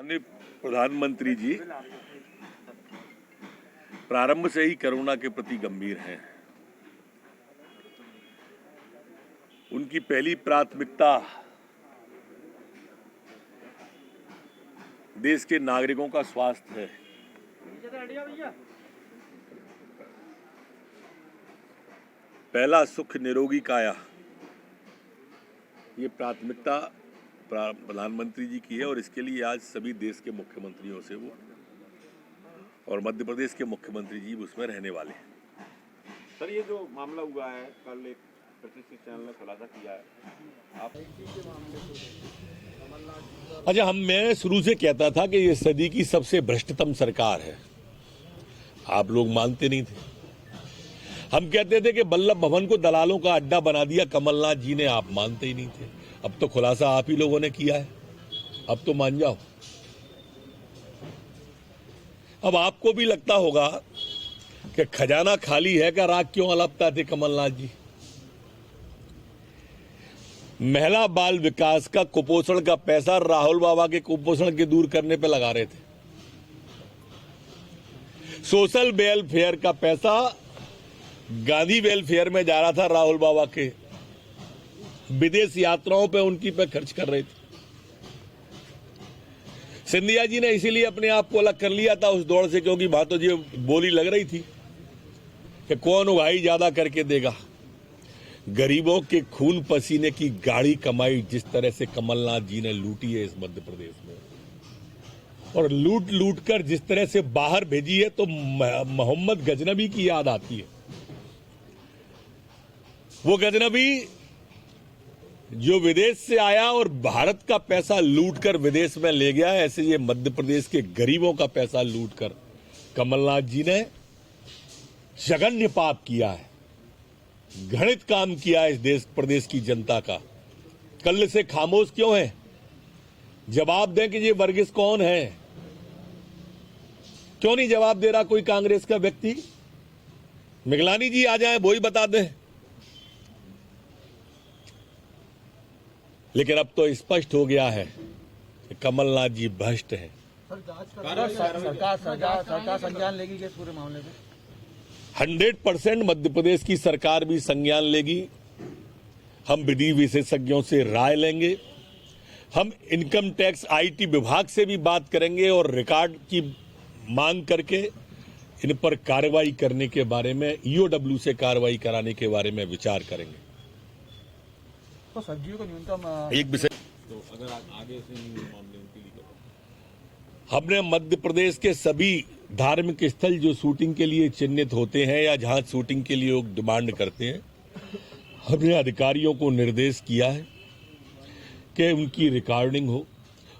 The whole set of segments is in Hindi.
माननीय प्रधानमंत्री जी प्रारंभ से ही कोरोना के प्रति गंभीर हैं। उनकी पहली प्राथमिकता देश के नागरिकों का स्वास्थ्य है। पहला सुख निरोगी काया, ये प्राथमिकता प्रधानमंत्री जी की है और इसके लिए आज सभी देश के मुख्यमंत्रियों से वो और मध्य प्रदेश के मुख्यमंत्री जी उसमें रहने वाले हैं। सर, ये जो मामला हुआ है, कल एक प्रतिष्ठित चैनल ने खुलासा किया है, आप अच्छा, मैं शुरू से कहता था कि ये सदी की सबसे भ्रष्टतम सरकार है। आप लोग मानते नहीं थे। हम कहते थे कि वल्लभ भवन को दलालों का अड्डा बना दिया कमलनाथ जी ने, आप मानते ही नहीं थे। अब तो खुलासा आप ही लोगों ने किया है, अब तो मान जाओ। अब आपको भी लगता होगा कि खजाना खाली है का राग क्यों अलपता थे कमलनाथ जी। महिला बाल विकास का कुपोषण का पैसा राहुल बाबा के कुपोषण के दूर करने पे लगा रहे थे। सोशल वेलफेयर का पैसा गांधी वेलफेयर में जा रहा था, राहुल बाबा के विदेश यात्राओं पे उनकी पे खर्च कर रहे थे। सिंधिया जी ने इसीलिए अपने आप को अलग कर लिया था उस दौड़ से, क्योंकि बातों जी बोली लग रही थी कि कौन उगाई ज्यादा करके देगा। गरीबों के खून पसीने की गाढ़ी कमाई जिस तरह से कमलनाथ जी ने लूटी है इस मध्य प्रदेश में, और लूट लूट कर जिस तरह से बाहर भेजी है, तो मोहम्मद गजनबी की याद आती है। वो गजनबी जो विदेश से आया और भारत का पैसा लूटकर विदेश में ले गया, ऐसे ये मध्य प्रदेश के गरीबों का पैसा लूटकर कमलनाथ जी ने जघन्य पाप किया है, घृणित काम किया है इस देश प्रदेश की जनता का। कल से खामोश क्यों है? जवाब दें कि ये वर्गीस कौन है। क्यों नहीं जवाब दे रहा कोई कांग्रेस का व्यक्ति? मिगलानी जी आ जाए, वो ही बता दें। लेकिन अब तो स्पष्ट हो गया है कि कमलनाथ जी भ्रष्ट हैं। सरकार संज्ञान लेगी इस पूरे मामले में? 100% मध्य प्रदेश की सरकार भी संज्ञान लेगी। हम विधि विशेषज्ञों से राय लेंगे। हम इनकम टैक्स आईटी विभाग से भी बात करेंगे और रिकॉर्ड की मांग करके इन पर कार्रवाई करने के बारे में, ईओडब्ल्यू से कार्रवाई कराने के बारे में विचार करेंगे। तो सब्जियों को न्यूनतम एक विषय, तो अगर आगे से मामले उनके लिए हमने मध्य प्रदेश के सभी धार्मिक स्थल जो शूटिंग के लिए चिन्हित होते हैं या जहां शूटिंग के लिए लोग डिमांड करते हैं, हमने अधिकारियों को निर्देश किया है कि उनकी रिकॉर्डिंग हो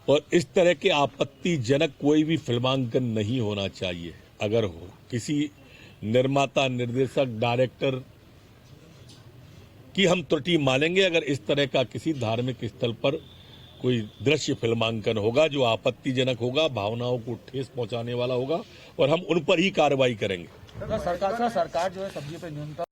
और इस तरह के आपत्तिजनक कोई भी फिल्मांकन नहीं होना चाहिए। अगर हो, किसी निर्माता, निर्देशक, डायरेक्टर की हम त्रुटि मानेंगे अगर इस तरह का किसी धार्मिक स्थल पर कोई दृश्य फिल्मांकन होगा जो आपत्तिजनक होगा, भावनाओं को ठेस पहुंचाने वाला होगा, और हम उन पर ही कार्रवाई करेंगे। सरकार जो है सब्जियों पे न्यूनतम